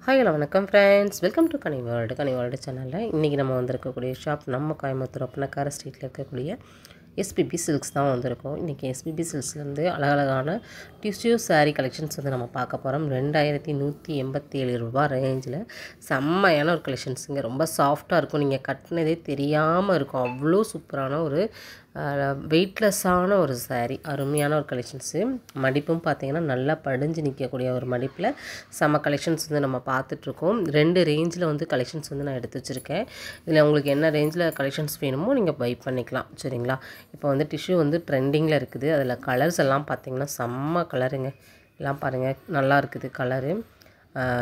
Hi hello வணக்கம் friends, welcome to Ghani world சேனலில் இன்றைக்கி நம்ம வந்திருக்கக்கூடிய ஷாப் நம்ம கோயம்புத்தூர் அப்பனக்கார ஸ்ட்ரீட்டில் இருக்கக்கூடிய எஸ்பிபி சில்க்ஸ் தான் வந்திருக்கோம். இன்றைக்கி எஸ்பிபி சில்க்ஸ்லேருந்து அழகழகான டிஷ்யூ சாரீ கலெக்ஷன்ஸ் வந்து நம்ம பார்க்க போகிறோம். 2187 ரூபா ரேஞ்சில் செம்மையான ஒரு கலெக்ஷன்ஸுங்க. ரொம்ப சாஃப்டாக இருக்கும், நீங்கள் கட்டினதே தெரியாமல் இருக்கும். அவ்வளோ சூப்பரான ஒரு வெயிட்லெஸ்ஸான ஒரு சாரீ, அருமையான ஒரு கலெக்ஷன்ஸு. மடிப்பும் பார்த்திங்கன்னா நல்லா படிஞ்சு நிற்கக்கூடிய ஒரு மடிப்பில் செம்ம கலெக்ஷன்ஸ் வந்து நம்ம பார்த்துட்ருக்கோம். 2 ரேஞ்சில் வந்து கலெக்ஷன்ஸ் வந்து நான் எடுத்து வச்சுருக்கேன். இதில் உங்களுக்கு என்ன ரேஞ்சில் கலெக்ஷன்ஸ் வேணுமோ நீங்கள் பை பண்ணிக்கலாம், சரிங்களா. இப்போ வந்து டிஷ்யூ வந்து ட்ரெண்டிங்கில் இருக்குது. அதில் கலர்ஸ் எல்லாம் பார்த்திங்கன்னா செம்ம கலருங்க. எல்லாம் பாருங்கள், நல்லா இருக்குது கலரு.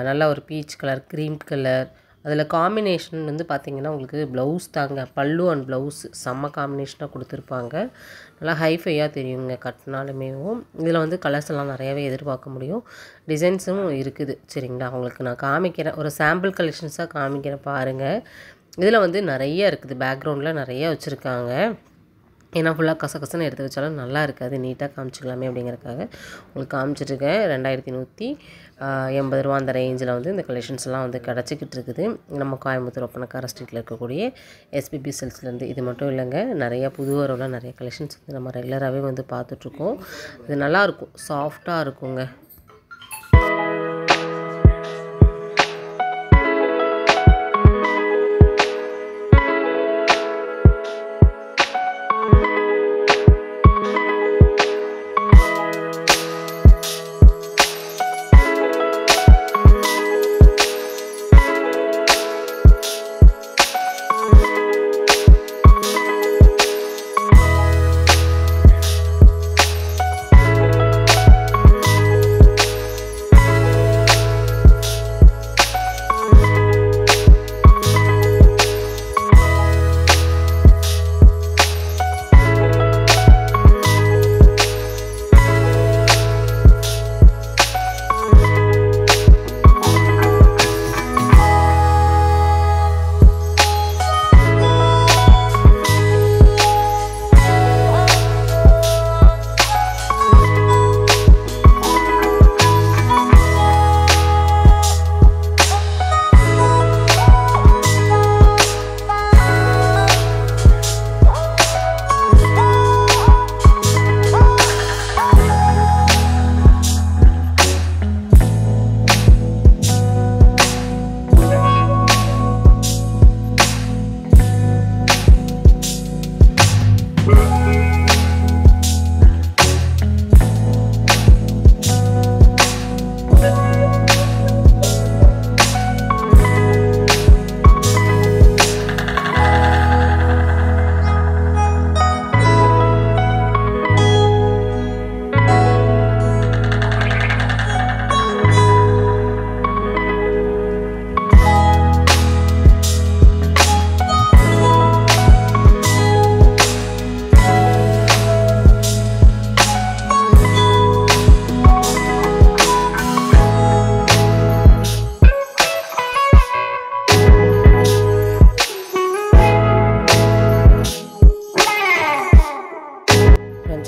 நல்லா ஒரு பீச் கலர், க்ரீம் கலர். அதில் காம்பினேஷன் வந்து பார்த்திங்கன்னா உங்களுக்கு ப்ளவுஸ் தாங்க, பல்லு அண்ட் ப்ளவுஸ் செம்ம காம்பினேஷனாக கொடுத்துருப்பாங்க. நல்லா ஹைஃபையாக தெரியுங்க கட்டினாலுமே. இதில் வந்து கலர்ஸ் எல்லாம் நிறையாவே எதிர்பார்க்க முடியும். டிசைன்ஸும் இருக்குது, சரிங்களா. உங்களுக்கு நான் காமிக்கிறேன், ஒரு சாம்பிள் கலெக்ஷன்ஸாக காமிக்கிறேன் பாருங்கள். இதில் வந்து நிறைய இருக்குது, பேக்ரவுண்டில் நிறைய வச்சுருக்காங்க. ஏன்னா ஃபுல்லாக கசகசன்னு எடுத்து வச்சாலும் நல்லா இருக்காது, நீட்டாக காமிச்சிக்கலாமே அப்படிங்கிறதுக்காக உங்களுக்கு காமிச்சிட்ருக்கேன். 2180 ரூபா அந்த ரேஞ்சில் வந்து இந்த கலெக்ஷன்ஸ்லாம் வந்து கிடச்சிக்கிட்டு இருக்குது நம்ம கோயம்புத்தூர் அப்பனக்கார ஸ்ட்ரீட்டில் இருக்கக்கூடிய எஸ்பிபி சில்க்ஸ்லேருந்து. இது மட்டும் இல்லைங்க, நிறையா புது வரவில் நிறைய கலெக்ஷன்ஸ் வந்து நம்ம ரெகுலராகவே வந்து பார்த்துட்ருக்கோம். இது நல்லாயிருக்கும், சாஃப்டாக இருக்குங்க.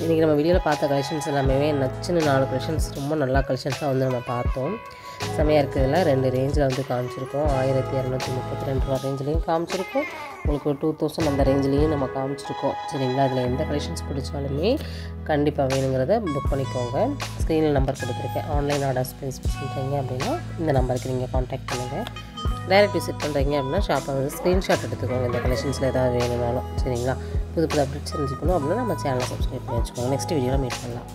இன்றைக்கி நம்ம வீடியோவில் பார்த்த கலெக்ஷன்ஸ் எல்லாமே நச்சுன்னு 4 கலெக்ஷன்ஸ் ரொம்ப நல்லா கலெக்ஷன்ஸாக வந்து நம்ம பார்த்தோம். செம்மையாக இருக்கிறதுல 2 ரேஞ்சில் வந்து காமிச்சிருக்கோம். 1232 ரூபா ரேஞ்சிலையும் காமிச்சிருக்கோம், உங்களுக்கு 2000 அந்த ரேஞ்சிலையும் நம்ம காமிச்சிருக்கோம், சரிங்களா. அதில் எந்த கலெக்ஷன்ஸ் பிடிச்சாலுமே கண்டிப்பாக வேணுங்கிறத புக் பண்ணிக்கோங்க. ஸ்க்ரீனில் நம்பர் கொடுத்துருக்கேன். ஆன்லைன் ஆர்டர்ஸ் ப்ளேஸ் பண்ணுறீங்க அப்படின்னா இந்த நம்பருக்கு நீங்கள் காண்டாக்ட் பண்ணுங்கள். டைரக்ட் விசிட் பண்ணுறீங்க அப்படின்னா ஷாப்பை வந்து ஸ்க்ரீன்ஷாட் எடுத்துக்கோங்க, இந்த கலெக்ஷன்ஸில் ஏதாவது வேணும்னாலும், சரிங்களா. புது அப்டேட்ஸ் தெரிஞ்சுக்கணும் அப்படின்னா நம்ம சேனலை சப்ஸ்கிரைப் பண்ணி வச்சுக்கோங்க. நெக்ஸ்ட் வீடியோவில் மீட் பண்ணலாம்.